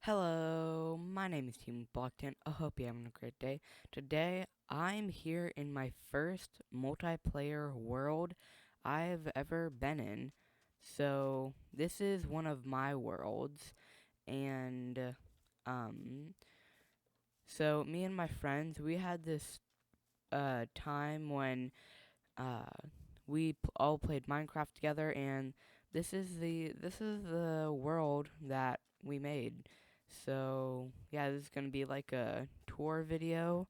Hello, my name is Team Blockton. I hope you're having a great day. Today, I'm here in my first multiplayer world I've ever been in. So, this is one of my worlds, and, um, so me and my friends, we had this, time when, uh, all played Minecraft together, and this is the world that we made. So yeah, this is gonna be like a tour video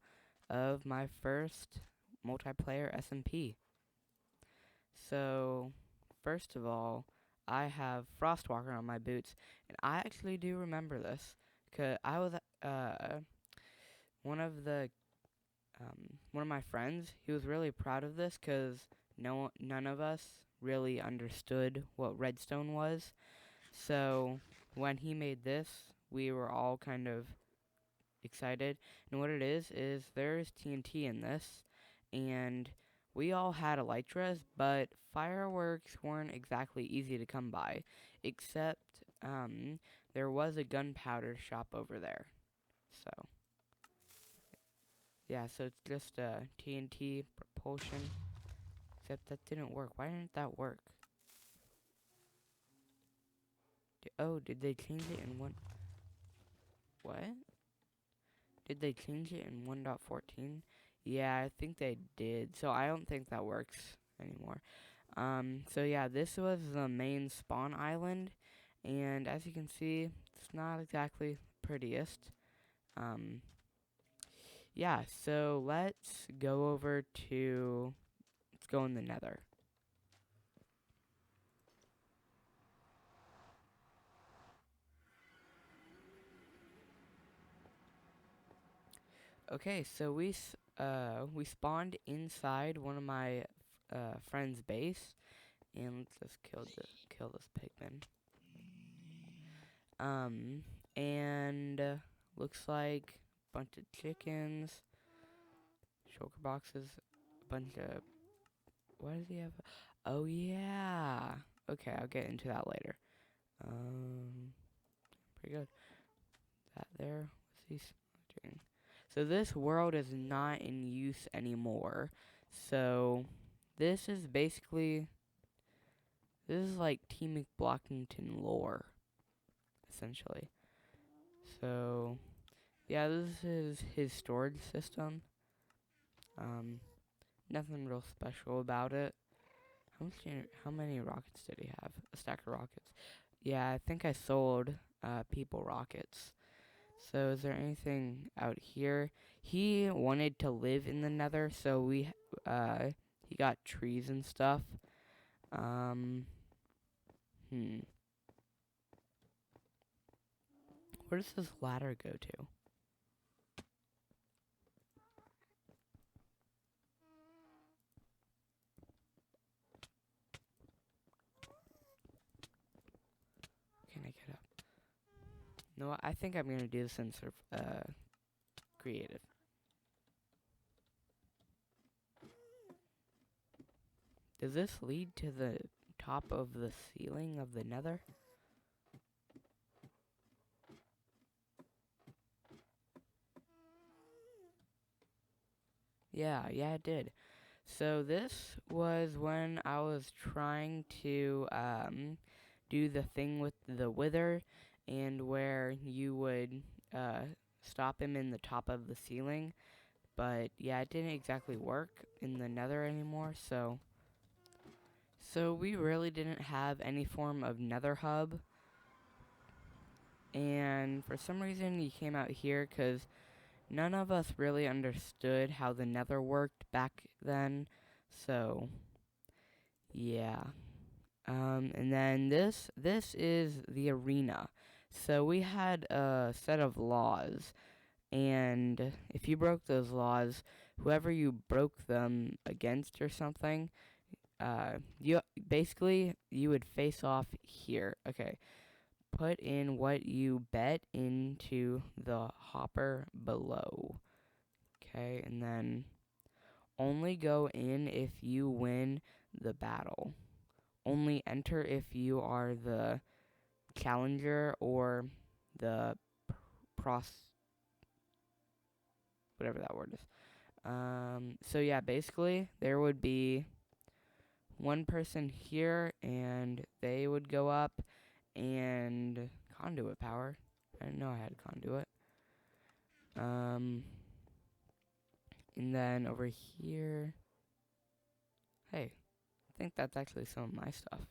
of my first multiplayer SMP. So first of all, I have Frostwalker on my boots, and I actually do remember this because I was one of the one of my friends, he was really proud of this because none of us really understood what redstone was. So when he made this, we were all kind of excited. And what it is there's TNT in this, and we all had elytras, but fireworks weren't exactly easy to come by, except there was a gunpowder shop over there. So. Yeah, so it's just TNT propulsion. Except that didn't work. Why didn't that work? Oh, did they change it in one? What? Did they change it in 1.14? Yeah, I think they did. So I don't think that works anymore. So yeah, this was the main spawn island, and as you can see, it's not exactly the prettiest. Um, yeah, so let's go in the Nether. Okay, so we spawned inside one of my friend's base, and let's just kill this pigman. Um, and looks like a bunch of chickens, shulker boxes, a bunch of what does he have? Oh yeah. Okay, I'll get into that later. Um, pretty good. That there. What's he doing? So this world is not in use anymore. So this is like Team McBlockington lore, essentially. So yeah, this is his storage system. Um, Nothing real special about it. How many rockets did he have? A stack of rockets. Yeah, I think I sold people rockets. So is there anything out here? He wanted to live in the Nether, so he got trees and stuff. Um, hmm. Where does this ladder go to? Can I get up? No, I think I'm gonna do this in creative. Does this lead to the top of the ceiling of the Nether? Yeah, it did. So this was when I was trying to do the thing with the wither, and where you would stop him in the top of the ceiling. But yeah, it didn't exactly work in the Nether anymore. So we really didn't have any form of Nether hub, and for some reason he came out here because none of us really understood how the Nether worked back then. So yeah. And then this is the arena. So we had a set of laws, and if you broke those laws, whoever you broke them against or something, you would face off here. Okay, put in what you bet into the hopper below. Okay, and then only go in if you win the battle. Only enter if you are the challenger or the whatever that word is. So yeah, basically there would be one person here, and they would go up, and conduit power. I didn't know I had conduit. And then over here, hey, I think that's actually some of my stuff.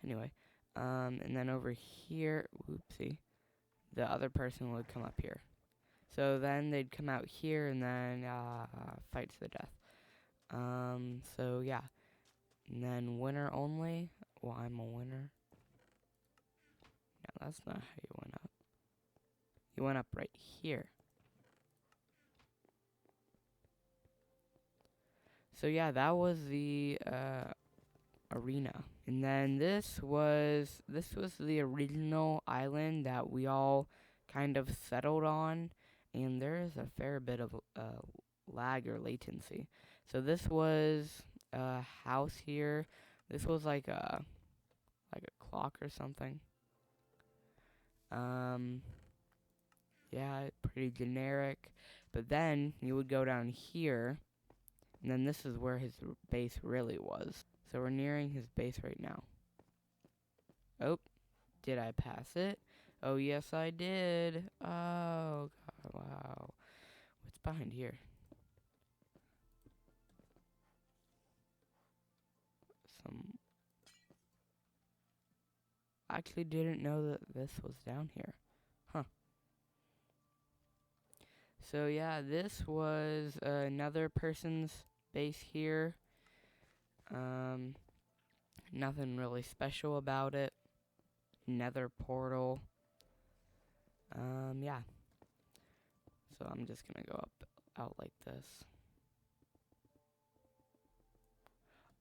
Anyway, and then over here, whoopsie, the other person would come up here. So then they'd come out here and then fight to the death. So yeah, and then winner only. Well, I'm a winner. No, that's not how you went up. You went up right here. So yeah, that was the arena. And then this was the original island that we all kind of settled on, and there's a fair bit of lag or latency. So this was a house here. This was like a clock or something. Yeah, pretty generic. But then you would go down here, and then this is where his base really was. So we're nearing his base right now. Oh, did I pass it? Oh, yes, I did. Oh, God, wow. What's behind here? I actually didn't know that this was down here. Huh. So, yeah, this was another person's base here. Nothing really special about it. Nether portal. Yeah. So I'm just gonna go out like this.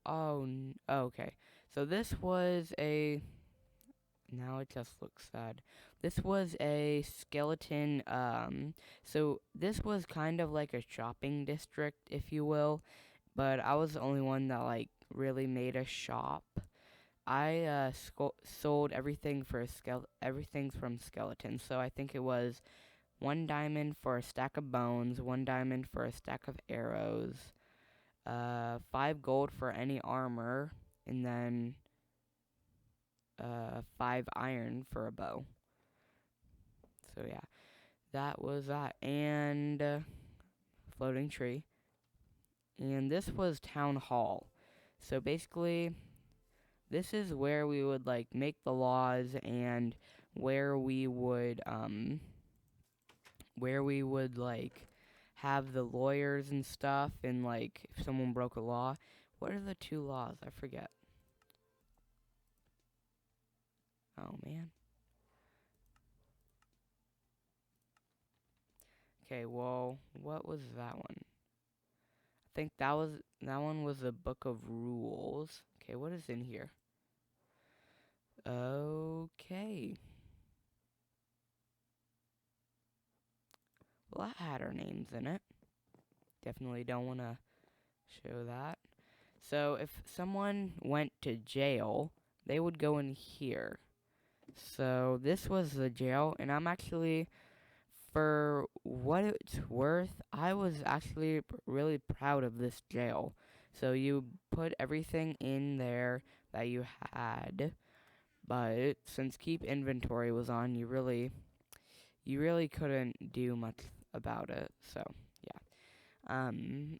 Oh, okay. So this was a. Now it just looks sad. This was a skeleton. So this was kind of like a shopping district, if you will. But I was the only one that like really made a shop. I sold everything for everything from skeletons. So I think it was 1 diamond for a stack of bones, 1 diamond for a stack of arrows, 5 gold for any armor, and then 5 iron for a bow. So yeah, that was that, and floating tree. And this was town hall. So basically, this is where we would like make the laws, and where we would like have the lawyers and stuff, and like if someone broke a law. What are the 2 laws? I forget. Oh man. Okay, well, what was that one? I think that one was the Book of Rules. Okay, what is in here? Okay. Well, that had our names in it. Definitely don't want to show that. So if someone went to jail, they would go in here. So this was the jail, and I'm actually, for what it's worth, I was actually really proud of this jail. So you put everything in there that you had, but since keep inventory was on, you really couldn't do much about it. So yeah,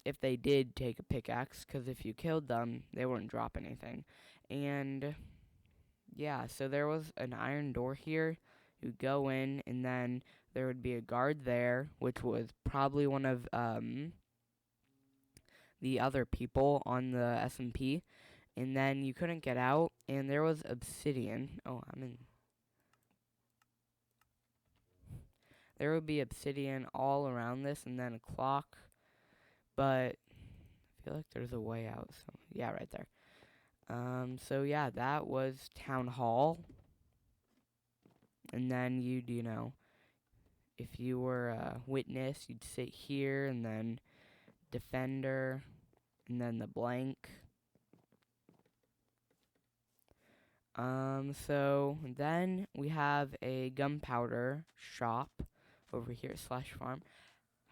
if they did take a pickaxe, because if you killed them, they wouldn't drop anything. And yeah, so there was an iron door here. You go in, and then there would be a guard there, which was probably one of the other people on the SMP. And then you couldn't get out, and there was obsidian. Oh, there would be obsidian all around this, and then a clock. But I feel like there's a way out. So yeah, right there. So yeah, that was town hall. And then you'd, if you were a witness, you'd sit here, and then defender, and then the blank. So then we have a gunpowder shop over here slash farm.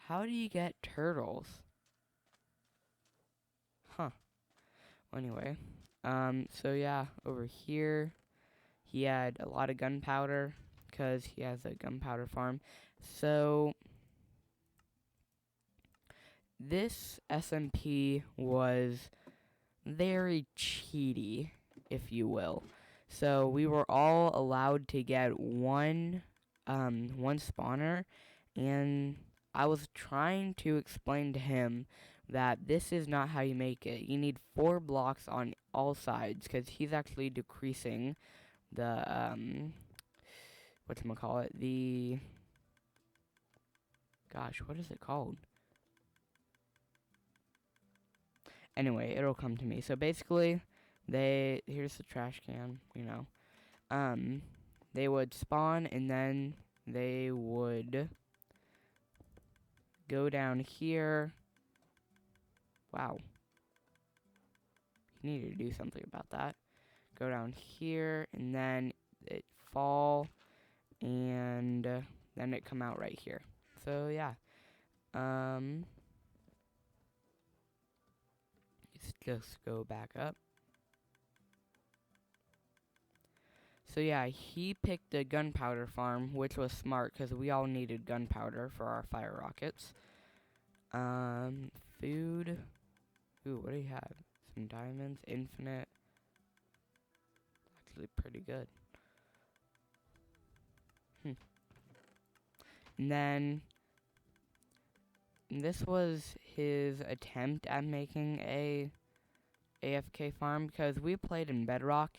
How do you get turtles? Huh. Anyway, so yeah, over here he had a lot of gunpowder because he has a gunpowder farm. So this SMP was very cheaty, if you will. So we were all allowed to get one spawner, and I was trying to explain to him that this is not how you make it. You need 4 blocks on all sides, because he's actually decreasing the, whatchamacallit, gosh, what is it called? Anyway, it'll come to me. So basically, here's the trash can, they would spawn, and then they would go down here. Wow. You need to do something about that. Go down here, and then it fall, and then it come out right here. So, yeah. Let's just go back up. So yeah, he picked the gunpowder farm, which was smart because we all needed gunpowder for our fire rockets. Food. Ooh, what do you have? Some diamonds, infinite. Actually pretty good. And then this was his attempt at making a AFK farm because we played in Bedrock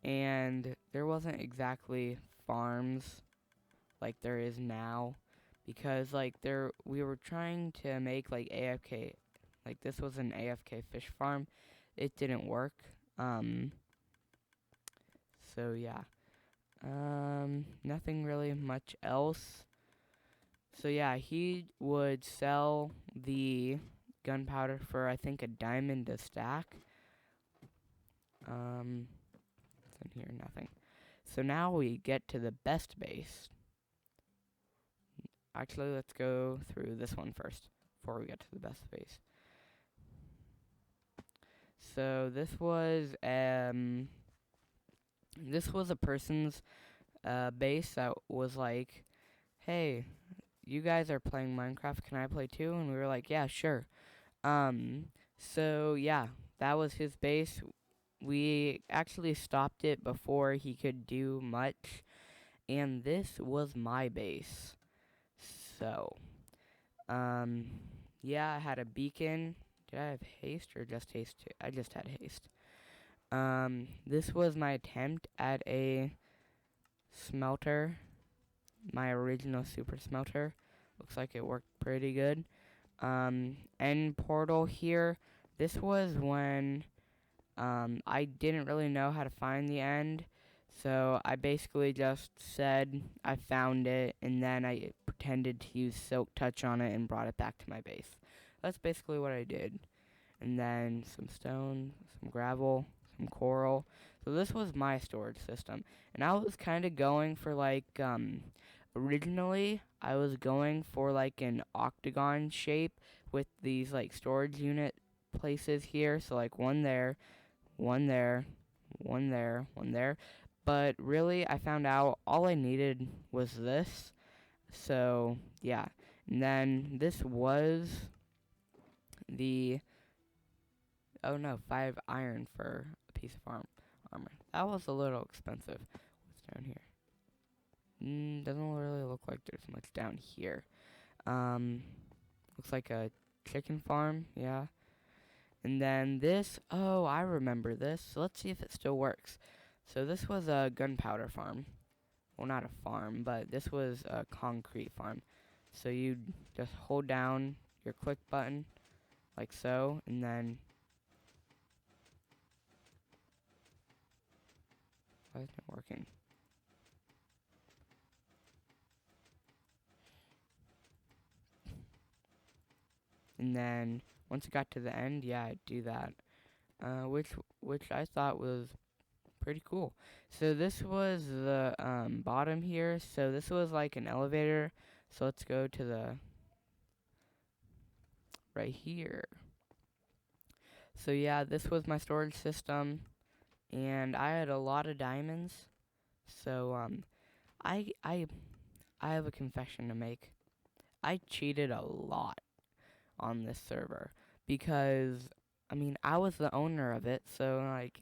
and there wasn't exactly farms like there is now, because like we were trying to make like AFK, like this was an AFK fish farm. It didn't work. So yeah. Nothing really much else. So yeah, he would sell the gunpowder for I think a diamond a stack. In here, nothing. So now we get to the best base. Actually, let's go through this one first before we get to the best base. So this was a person's base that was like, "Hey, you guys are playing Minecraft. Can I play too?" And we were like, "Yeah, sure." So yeah, that was his base. We actually stopped it before he could do much, and this was my base. So, yeah, I had a beacon. Did I have haste or just haste? I just had haste. This was my attempt at a smelter, my original super smelter. Looks like it worked pretty good. End portal here. This was when I didn't really know how to find the end, so I basically just said I found it, and then I pretended to use Silk Touch on it and brought it back to my base. That's basically what I did. And then some stone, some gravel, some coral. So this was my storage system. And I was kind of going for like, originally I was going for like an octagon shape with these like storage unit places here. So like one there, one there, one there, one there. But really, I found out all I needed was this. So, yeah. And then this was the, oh no, 5 iron for a piece of armor. That was a little expensive. What's down here? Doesn't really look like there's much down here. Looks like a chicken farm, yeah. And then this, oh, I remember this. So let's see if it still works. So this was a gunpowder farm. Well, not a farm, but this was a concrete farm. So you just hold down your click button, like so, and then... Why isn't it working? And then, once it got to the end, yeah, I'd do that. Which I thought was pretty cool. So this was the bottom here. So this was like an elevator. So let's go to the right here. So yeah, this was my storage system, and I had a lot of diamonds. So I I have a confession to make. I cheated a lot on this server because I mean I was the owner of it, so like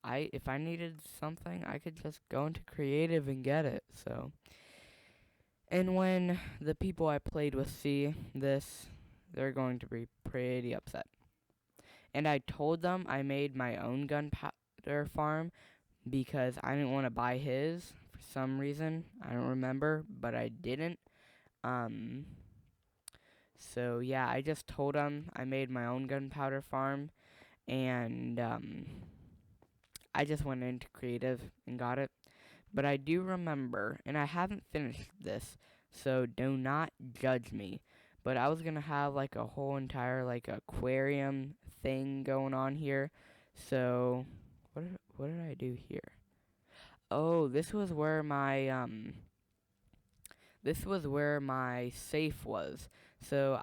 I if I needed something, I could just go into creative and get it. So, and when the people I played with see this, they're going to be pretty upset. And I told them I made my own gunpowder farm because I didn't want to buy his for some reason. I don't remember, but I didn't. Um so yeah, I just told them I made my own gunpowder farm, and I just went into creative and got it. But I do remember, and I haven't finished this, so do not judge me. But I was gonna have like a whole entire like aquarium thing going on here. So what did I do here? Oh, this was where my safe was. So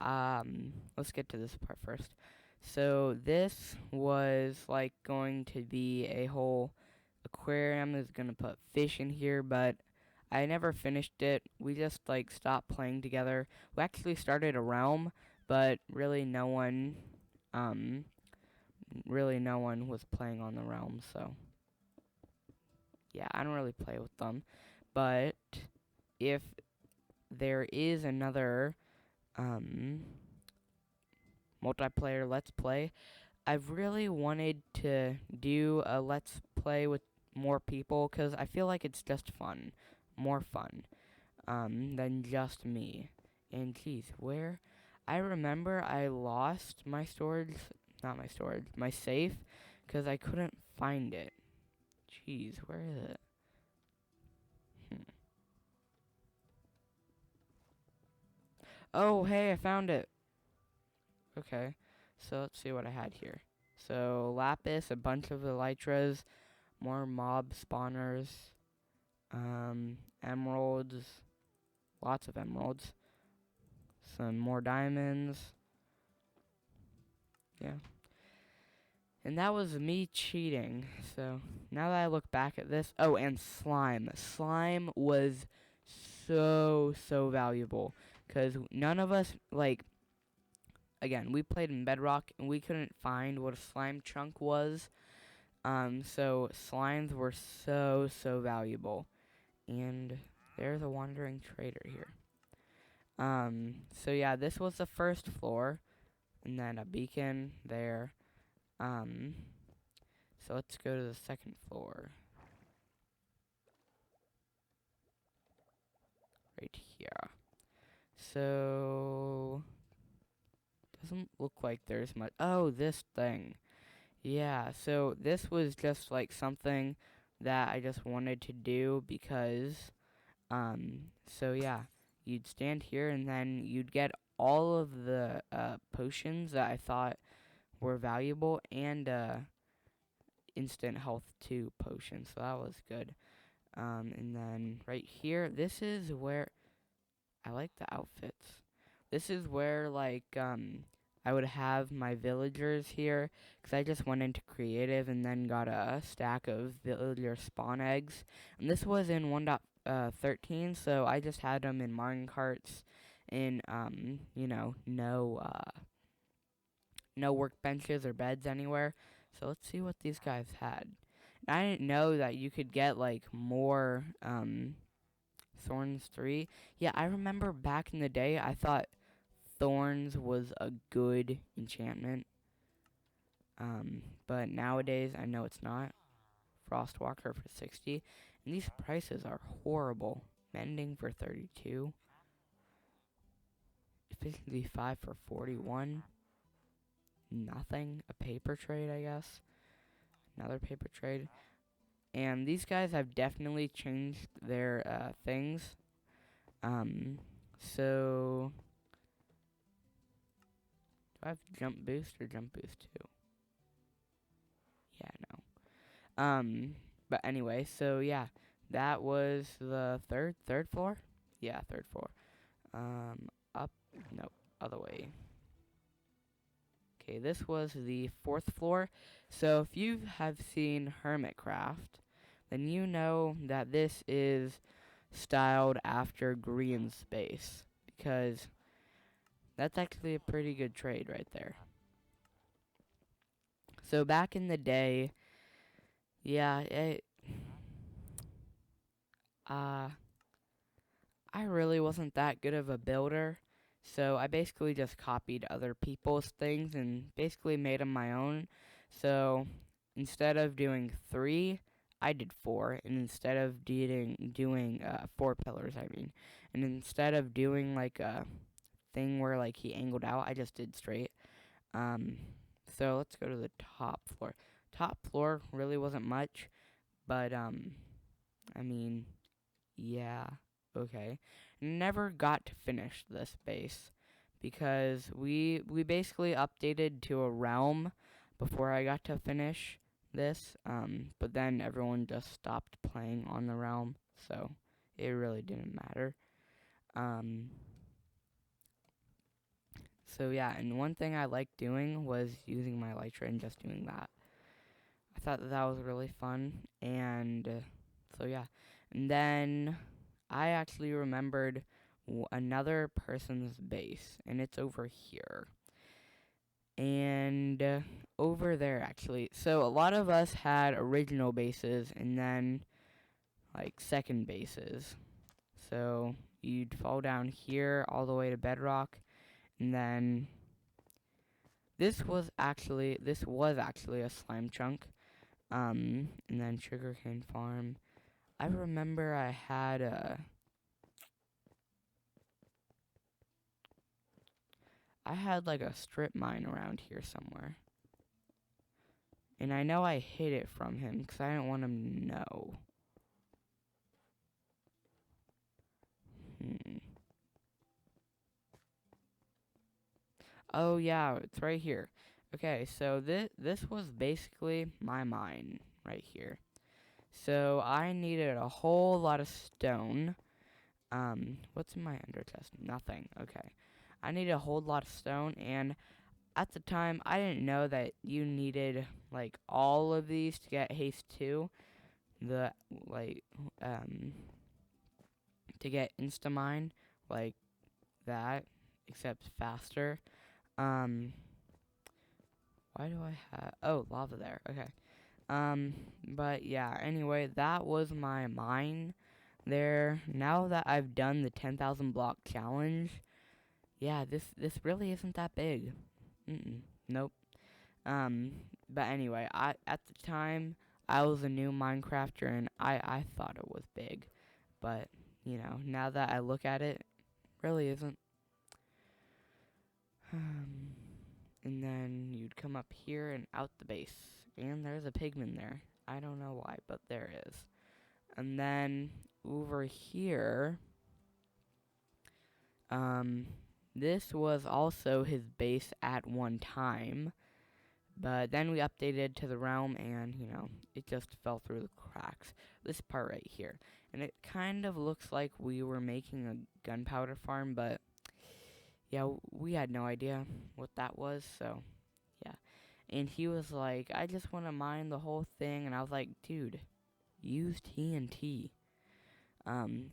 let's get to this part first. So this was like going to be a whole aquarium. Is gonna put fish in here, but I never finished it. We just like stopped playing together. We actually started a realm, but um, really no one was playing on the realm. So yeah, I don't really play with them. But if there is another um multiplayer let's play, I've really wanted to do a let's play with more people because I feel like it's just fun, more fun, than just me. And geez, where? I remember I lost my storage, not my storage, my safe, because I couldn't find it. Jeez, where is it? Hmm. Oh, hey, I found it. Okay, so let's see what I had here. So lapis, a bunch of elytras, more mob spawners, emeralds, lots of emeralds, some more diamonds. Yeah. And that was me cheating. So now that I look back at this, oh, and slime. Slime was so valuable because none of us like. Again, we played in Bedrock and we couldn't find what a slime chunk was. So slimes were so valuable. And there's a wandering trader here. So yeah, this was the first floor, and then a beacon there. Um, so let's go to the second floor. Right here. So, doesn't look like there's much. Oh, this thing. Yeah, so this was just like something that I just wanted to do because, so yeah, you'd stand here and then you'd get all of the potions that I thought were valuable and instant health 2 potions, so that was good. And then right here, this is where I like the outfits. This is where like I would have my villagers here because I just went into creative and then got a stack of villager spawn eggs. And this was in 1.13, so I just had them in mine carts in no workbenches or beds anywhere. So let's see what these guys had. And I didn't know that you could get like more Thorns 3. Yeah, I remember back in the day I thought Thorns was a good enchantment. But nowadays I know it's not. Frostwalker for 60. And these prices are horrible. Mending for 32. Efficiency 5 for 41. Nothing. A paper trade, I guess. Another paper trade. And these guys have definitely changed their things. So do I have jump boost or jump boost 2? Yeah, no. Um, but anyway, so yeah, that was the third floor. Yeah, third floor. Up, nope, other way. Okay, this was the fourth floor. So if you have seen Hermitcraft, then you know that this is styled after Green Space because that's actually a pretty good trade right there. So back in the day, yeah, uh, I really wasn't that good of a builder. So I basically just copied other people's things and basically made them my own. So instead of doing 3, I did 4. And instead of doing 4 pillars, I mean. And instead of doing like a thing where like he angled out, I just did straight. Um, so let's go to the top floor. Top floor really wasn't much, but I mean, yeah, okay. Never got to finish this base because we basically updated to a realm before I got to finish this. But then everyone just stopped playing on the realm, so it really didn't matter. Um, so yeah, and one thing I liked doing was using my elytra and just doing that. I thought that was really fun, and so yeah. And then I actually remembered another person's base, and it's over here. And over there, actually. So a lot of us had original bases and then, like, second bases. So you'd fall down here all the way to bedrock, and then this was actually a slime chunk. And then sugarcane farm. I remember I had like a strip mine around here somewhere. And I know I hid it from him because I didn't want him to know. Hmm. Oh yeah, it's right here. Okay, so this was basically my mine right here. So I needed a whole lot of stone. What's in my ender chest? Nothing. Okay. I needed a whole lot of stone, and at the time I didn't know that you needed like all of these to get haste 2. The like to get Instamine like that, except faster. Um, why do I have? Oh, lava there. Okay. But yeah. Anyway, that was my mine there. Now that I've done the 10,000 block challenge, yeah, this really isn't that big. Nope. But anyway, I at the time I was a new Minecrafter and I thought it was big, but now that I look at it, really isn't. And then you'd come up here and out the base. And there's a pigman there. I don't know why, but there is. And then over here, this was also his base at one time. But then we updated to the realm and, it just fell through the cracks. This part right here. And it kind of looks like we were making a gunpowder farm, but yeah, we had no idea what that was, so yeah. And he was like, I just want to mine the whole thing, and I was like, dude, use TNT. And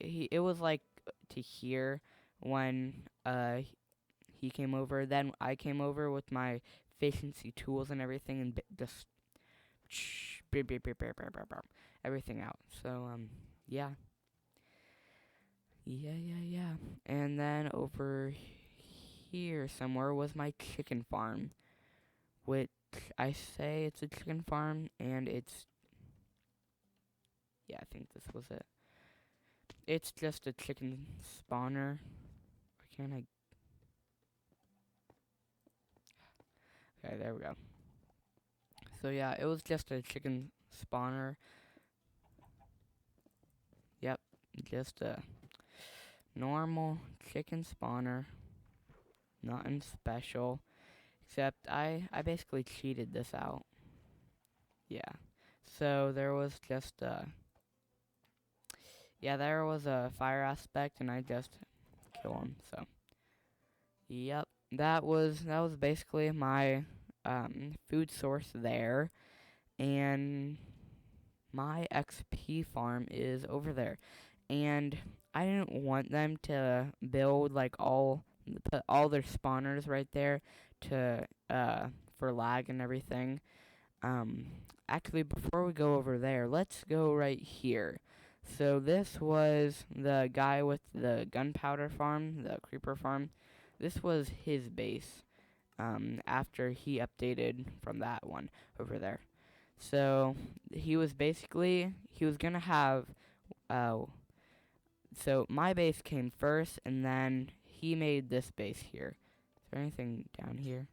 it was like to here when he came over. Then I came over with my efficiency tools and everything, and just everything out. So yeah. Yeah. And then over here somewhere was my chicken farm, which I say it's a chicken farm, and yeah, I think this was it. It's just a chicken spawner. Why can't I? Okay, there we go. So yeah, it was just a chicken spawner. Yep, just a normal chicken spawner. Nothing special. Except I basically cheated this out. Yeah. So there was just yeah, there was a fire aspect, and I just kill him. So yep, that was basically my food source there, and my XP farm is over there. And I didn't want them to build like put all their spawners right there to for lag and everything. Um, Actually, before we go over there, let's go right here. So this was the guy with the gunpowder farm, the creeper farm. This was his base. After he updated from that one over there. So he was gonna have uh so my base came first, and then he made this base here. Is there anything down here?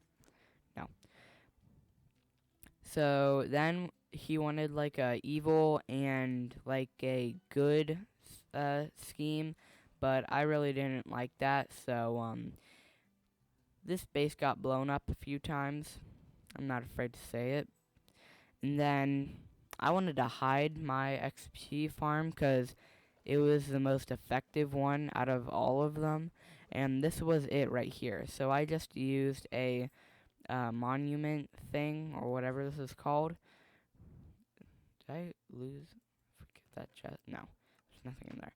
No. So then he wanted like a evil and like a good scheme, but I really didn't like that. So this base got blown up a few times. I'm not afraid to say it. And then I wanted to hide my XP farm because it was the most effective one out of all of them. And this was it right here. So I just used a monument thing, or whatever this is called. Did I lose? Forget that chest. No, there's nothing in there.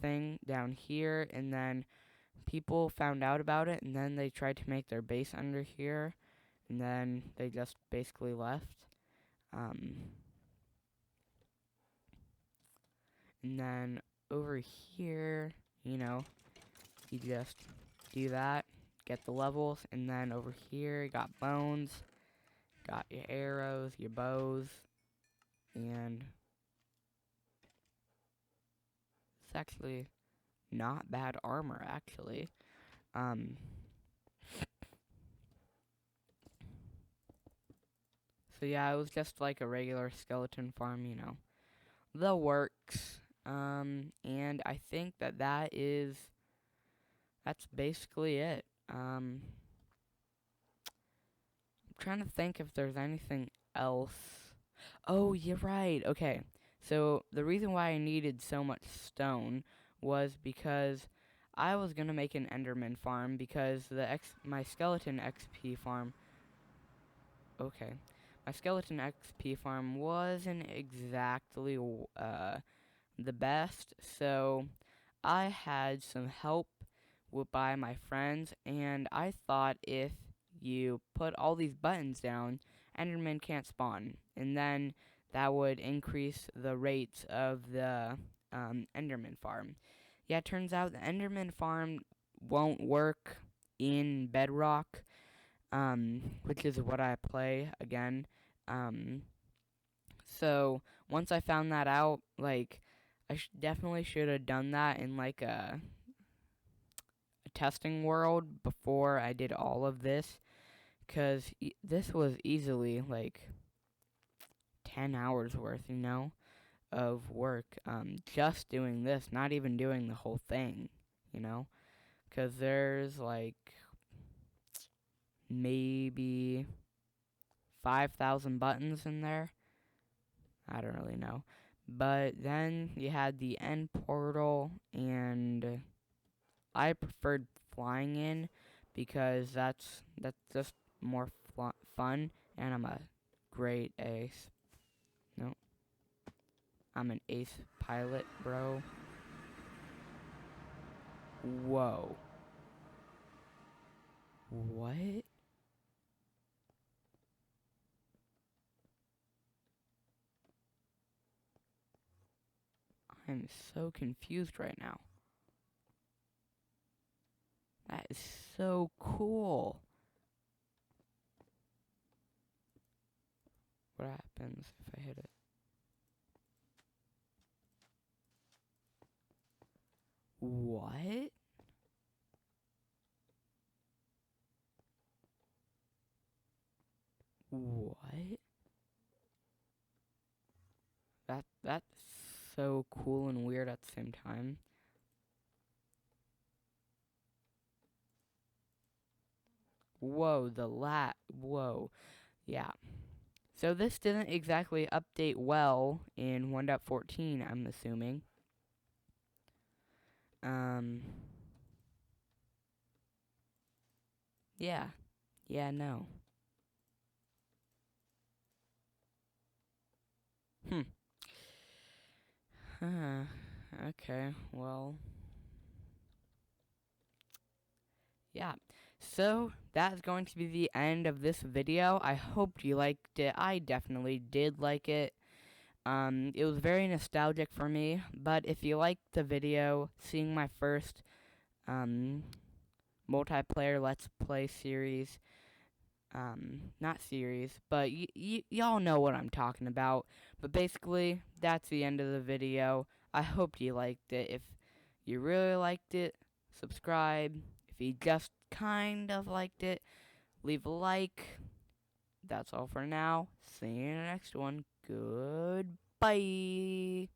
Thing down here, and then people found out about it, and then they tried to make their base under here, and then they just basically left. Um, and then over here, you just do that, get the levels, and then over here, you got bones, got your arrows, your bows, and it's actually not bad armor, actually. Um, so yeah, it was just like a regular skeleton farm, the works. And I think that's basically it. I'm trying to think if there's anything else. Oh, you're right. Okay. So the reason why I needed so much stone was because I was gonna make an Enderman farm because my skeleton XP farm. Okay, my skeleton XP farm wasn't exactly the best, so I had some help by my friends, and I thought if you put all these buttons down, Enderman can't spawn, and then that would increase the rates of the Enderman farm. Yeah, it turns out the Enderman farm won't work in Bedrock, which is what I play again. Um, so once I found that out, like, definitely should have done that in like a testing world before I did all of this, because this was easily like 10 hours worth, of work, just doing this, not even doing the whole thing, because there's like maybe 5,000 buttons in there. I don't really know. But then you had the end portal, and I preferred flying in because that's just more fun, and I'm a great ace. No, I'm an ace pilot, bro. Whoa. What? I'm so confused right now. That is so cool. What happens if I hit it? What? What? That's so cool and weird at the same time. Whoa, whoa. Yeah. So this didn't exactly update well in 1.14, I'm assuming. Um, yeah. Yeah, no. Hmm. Okay, well, yeah. So, that's going to be the end of this video. I hope you liked it. I definitely did like it. It was very nostalgic for me, but if you liked the video, seeing my first, multiplayer Let's Play series, not series, but y'all know what I'm talking about. But basically, that's the end of the video. I hope you liked it. If you really liked it, subscribe. If you just kind of liked it, leave a like. That's all for now. See you in the next one. Goodbye.